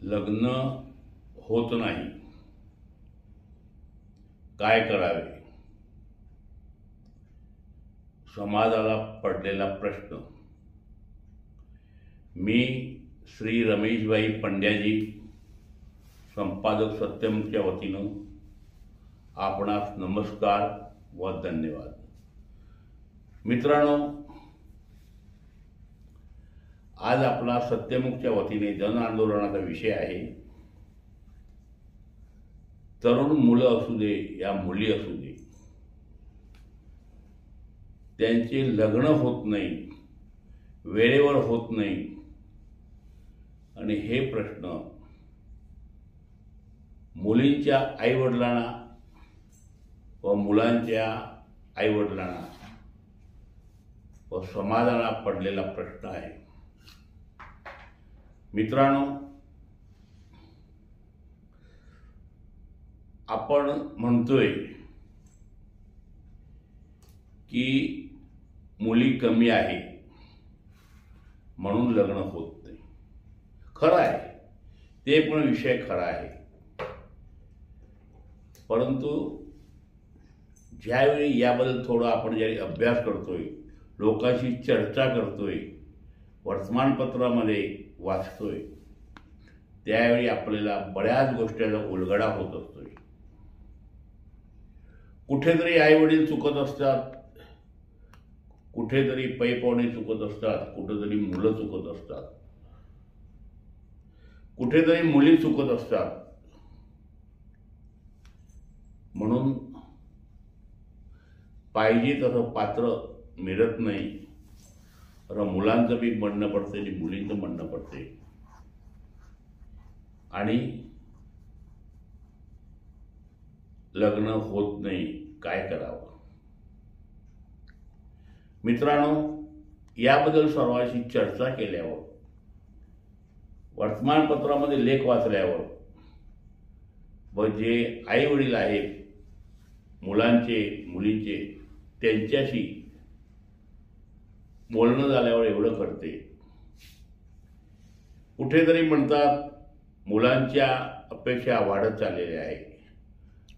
लग्न होत नाही, काय करावे? समाजाला पडलेला प्रश्न। मी श्री रमेशभाई पंड्याजी, संपादक सत्यमच्या वतीनं आपणास नमस्कार व धन्यवाद। मित्रांनो, आज आपला सत्यमुखच्या वतीने जन आंदोलनाचा विषय आहे, तरुण मुलं असू दे या मुली असू दे, त्यांचे लग्न होत नाही, वेळेवर होत नाही। आणि हे प्रश्न मुलींच्या आईवडिलांना व मुलांच्या आईवडिलांना व समाजाला पडलेला प्रश्न आहे। मित्रांनो, आपण म्हणतोय की मुली कमी आहे म्हणून लग्न होत नाही। खरं आहे, ते पण विषय खरा आहे, परंतु ज्यावेळी याबद्दल थोडा आपण ज्यावेळी अभ्यास करतोय, लोकांशी चर्चा करतोय, वर्तमानपत्रामध्ये वाचतोय, त्यावेळी आपल्याला बऱ्याच गोष्टींचा उलगडा होत असतोय। कुठेतरी आईवडील चुकत असतात, कुठेतरी पैपावणे चुकत असतात, कुठेतरी मुलं चुकत असतात, कुठेतरी मुली चुकत असतात। म्हणून पाहिजे तसं पात्र मिळत नाही, तर मुलांचं बी म्हणणं पडते आणि मुलींचं म्हणणं पडते। आणि लग्न होत नाही, काय करावं? मित्रांनो, याबद्दल सर्वांशी चर्चा केल्यावर, वर्तमानपत्रामध्ये लेख वाचल्यावर व जे आई वडील आहेत मुलांचे मुलींचे, त्यांच्याशी बोलणं झाल्यावर एवढं कळते। कुठेतरी म्हणतात मुलांच्या अपेक्षा वाढत चाललेल्या आहे,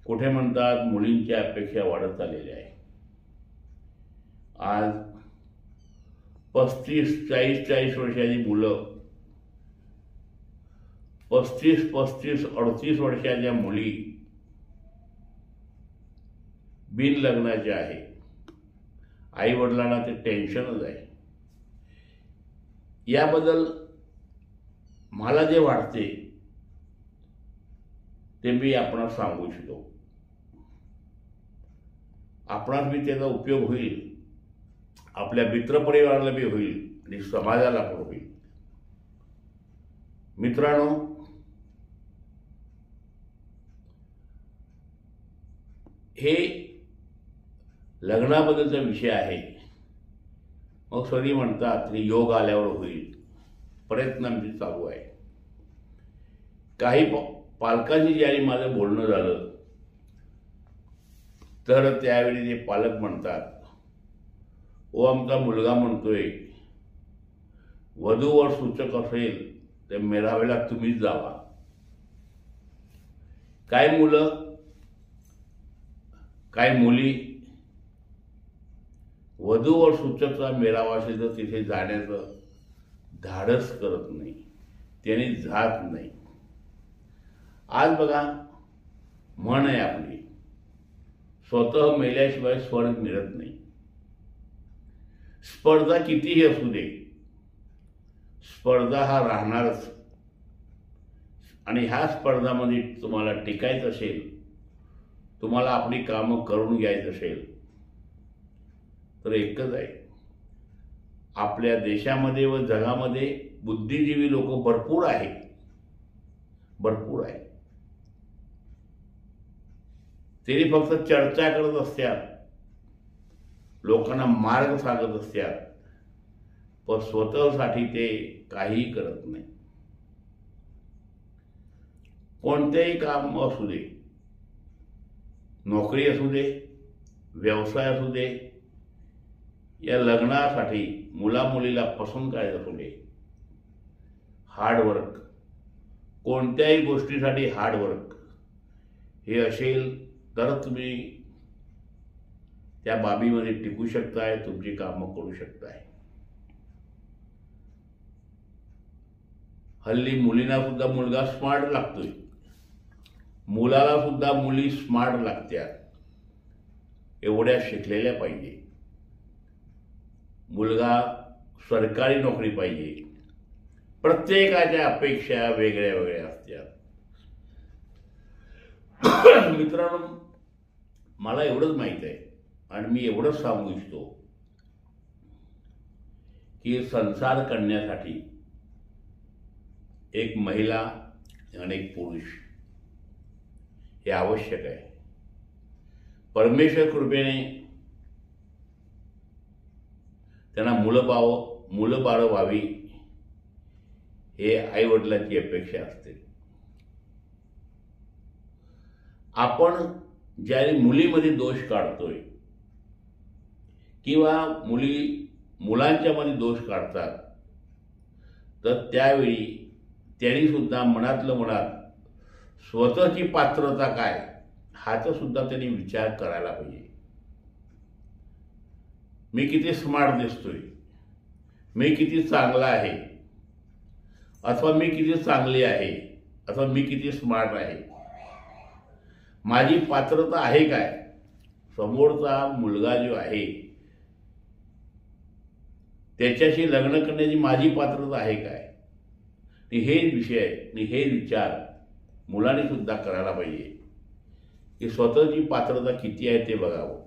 कुठे म्हणतात मुलींच्या अपेक्षा वाढत चाललेल्या आहे। आज 35-40 वर्षाची मुलं, 35-38 वर्षाच्या मुली बिन लग्नाचे आहे। आई वडिलांना ते टेन्शनच आहे। याबद्दल मला जे वाटते ते मी आपणास सांगू इच्छितो। आपणास बी त्याचा उपयोग होईल, आपल्या मित्रपरिवाराला बी होईल आणि समाजाला पण होईल। मित्रांनो, हे लग्नाबद्दलचा विषय आहे। मग सगळी म्हणतात की योग आल्यावर होईल, प्रयत्न आमचे चालू आहे। काही पालकांशी ज्यावेळी माझं बोलणं झालं, तर त्यावेळी ते पालक म्हणतात, ओ आमचा मुलगा म्हणतोय वधूवर सूचक असेल तर मेळाव्याला तुम्हीच जावा। काय मुलं, काय मुली वधूवर सूचकचा मेळावा असेल तर तिथे जाण्याचं धाडस करत नाही, त्याने जात नाही। आज बघा, म्हण आहे आपली, स्वतः मेल्याशिवाय स्वर्ग मिळत नाही। स्पर्धा कितीही असू दे, स्पर्धा हा राहणारच। आणि ह्या स्पर्धामध्ये तुम्हाला टिकायचं असेल, तुम्हाला आपली कामं करून घ्यायचं असेल, तर एकच आहे, आपल्या देशामध्ये व जगामध्ये बुद्धिजीवी लोक भरपूर आहेत, भरपूर आहेत। ते फक्त चर्चा करत असतात, लोकांना मार्ग सांगत असतात, पण स्वतःसाठी ते काहीही करत नाही। कोणतेही काम असू दे, नोकरी असू दे, व्यवसाय असू दे, या लग्नासाठी मुला मुलीला पसंत करायचं असू दे, हार्डवर्क, कोणत्याही गोष्टीसाठी हार्डवर्क हे असेल तर तुम्ही त्या बाबीमध्ये टिकू शकताय, तुमची कामं करू शकताय. हल्ली मुलींना सुद्धा मुलगा स्मार्ट लागतोय, मुलाला सुद्धा मुली स्मार्ट लागत्या, एवढ्या शिकलेल्या पाहिजे. मुलगा सरकारी नोकरी पाहिजे. प्रत्येकाच्या अपेक्षा वेगळ्या वेगळ्या असतात. मित्रांनो, मला एवढंच माहित आहे आणि मी एवढंच सांगू इच्छितो की संसार करण्यासाठी एक महिला आणि एक पुरुष हे आवश्यक आहे. परमेश्वर कृपेने त्यांना मुलं बाळ व्हावी हे आई वडिलांची अपेक्षा असते. आपण ज्यावेळी मुलीमध्ये दोष काढतोय किंवा मुलांच्या मध्ये दोष काढतात, तर त्यावेळी त्यांनी सुद्धा मनातलं मनात स्वतःची पात्रता काय ह्याचा सुद्धा त्यांनी विचार करायला पाहिजे. मी किती स्मार्ट दिसतोय, मी किती चांगला आहे, अथवा मी किती चांगली आहे, अथवा मी किती स्मार्ट आहे, माझी पात्रता आहे काय, समोरचा मुलगा जो आहे त्याच्याशी लग्न करण्याची माझी पात्रता आहे काय. हे विषय आणि हे विचार मुलांनी सुद्धा करायला पाहिजे की स्वतःची पात्रता किती आहे ते बघावं.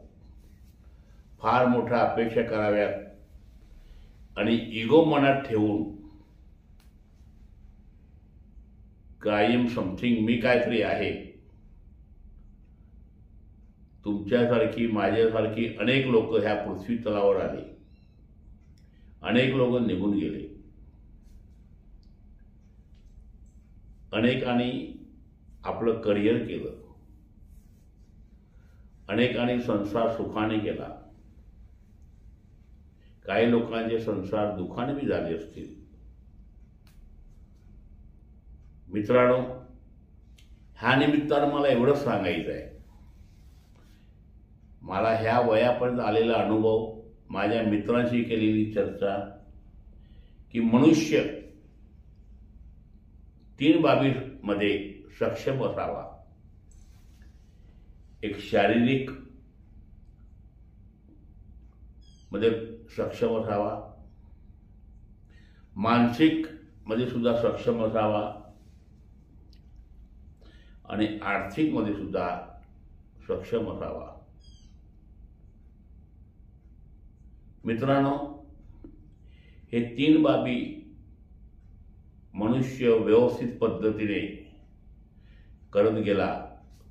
फार मोठ्या अपेक्षा कराव्यात आणि इगो मनात ठेवून कायम समथिंग मी काहीतरी आहे. तुमच्यासारखी माझ्यासारखी अनेक लोक ह्या पृथ्वी तलावर आले, अनेक लोक निघून गेले, अनेकांनी आपलं करिअर केलं, अनेकांनी संसार सुखाने केला, काही लोकांचे संसार दुःखाने बी झाले असतील. मित्रांनो, ह्या निमित्तानं मला एवढंच सांगायचं आहे, मला ह्या वयापर्यंत आलेला अनुभव, माझ्या मित्रांशी केलेली चर्चा की मनुष्य 3 बाबींमध्ये सक्षम असावा. एक शारीरिक मध्ये सक्षम असावा, मानसिक मध्ये सुद्धा सक्षम असावा आणि आर्थिक मध्ये सुद्धा सक्षम असावा. मित्रांनो, हे 3 बाबी मनुष्य व्यवस्थित पद्धतीने करत गेला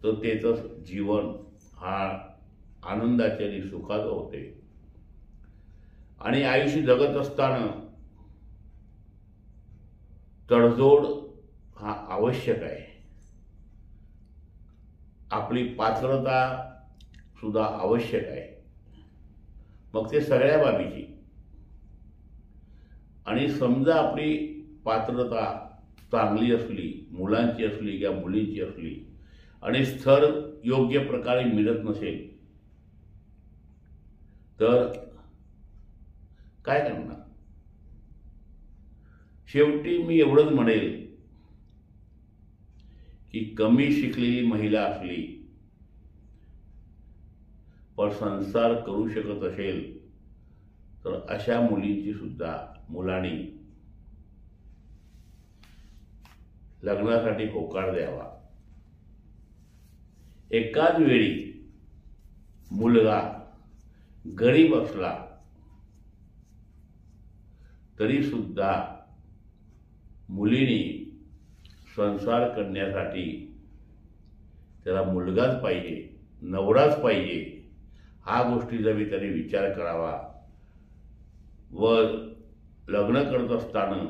तर त्याचं जीवन हा आनंदाचे आणि सुखाचं होते. आणि आयुष्य जगत असताना तडजोड हा आवश्यक आहे. आपली पात्रता सुद्धा आवश्यक आहे. मग ते सगळ्या बाबीची. आणि समजा आपली पात्रता चांगली असली, मुलांची असली किंवा मुलींची असली आणि स्थळ योग्य प्रकारे मिळत नसेल तर काय करणार. शेवटी मी एवढंच म्हणेल की कमी शिकलेली महिला असली पण संसार करू शकत असेल तर अशा मुलींची सुद्धा मुलांनी लग्नासाठी होकार द्यावा. एकाच वेळी मुलगा गरीब असला तरी सुद्धा मुलीने संसार करण्यासाठी त्याला मुलगाच पाहिजे, नवराच पाहिजे, हा गोष्टीचा बी त्याने विचार करावा. व लग्न करत असताना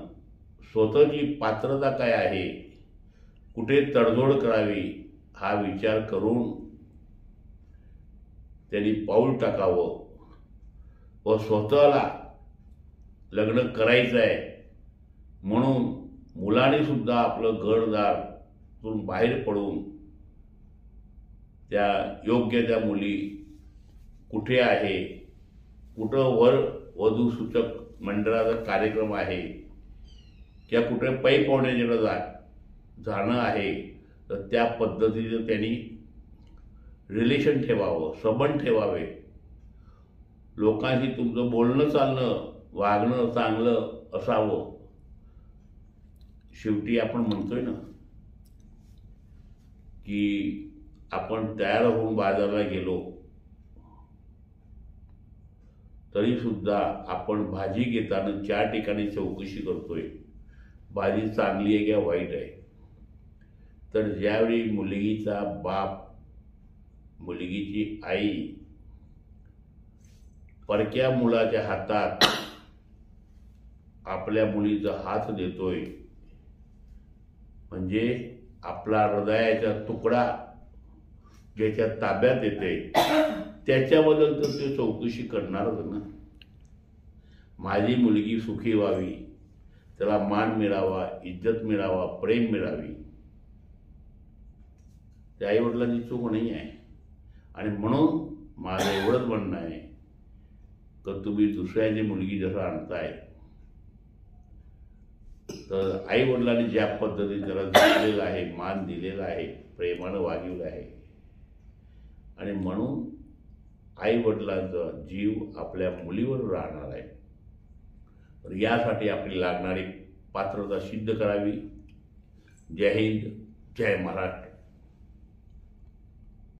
स्वतःची पात्रता काय आहे, कुठे तडजोड करावी हा विचार करून त्यांनी पाऊल टाकावं. व स्वतःला लग्न करायचं आहे म्हणून मुलाने सुद्धा आपलं घरदारातून बाहेर पडून त्या योग्य त्या मुली कुठे आहे, कुठं वर वधू सूचक मंडळाचा कार्यक्रम आहे किंवा कुठे पै पाहुण्याकडे जाणं आहे, तर त्या पद्धतीचं त्यांनी रिलेशन ठेवावं, संबंध ठेवावे. लोकांशी तुमचं बोलणं चालणं वागणं चांगलं असावं. शेवटी आपण म्हणतोय ना की आपण तयार होऊन बाजारला गेलो तरी सुद्धा आपण भाजी घेताना 4 ठिकाणी चौकशी करतोय, भाजी चांगली आहे किंवा वाईट आहे. तर ज्यावेळी मुलगीचा बाप, मुलगीची आई परक्या मुलाच्या हातात आपल्या मुलीचा हात देतोय, म्हणजे आपला हृदयाचा तुकडा ज्याच्या ताब्यात येते त्याच्याबद्दल तर ते चौकशी करणारच ना. माझी मुलगी सुखी व्हावी, त्याला मान मिळावा, इज्जत मिळावा, प्रेम मिळावी, त्या आईवडिलांची चूक नाही आहे. आणि म्हणून माझं एवढंच म्हणणं आहे तर तुम्ही दुसऱ्याची मुलगी जसं आणताय तर आई वडिलांनी ज्या पद्धतीने त्याला जपलेलं आहे, मान दिलेला आहे, प्रेमानं वागवलं आहे, आणि म्हणून आई वडिलांचा जीव आपल्या मुलीवर राहणार आहे. तर यासाठी आपली लागणारी पात्रता सिद्ध करावी. जय हिंद, जय महाराष्ट्र.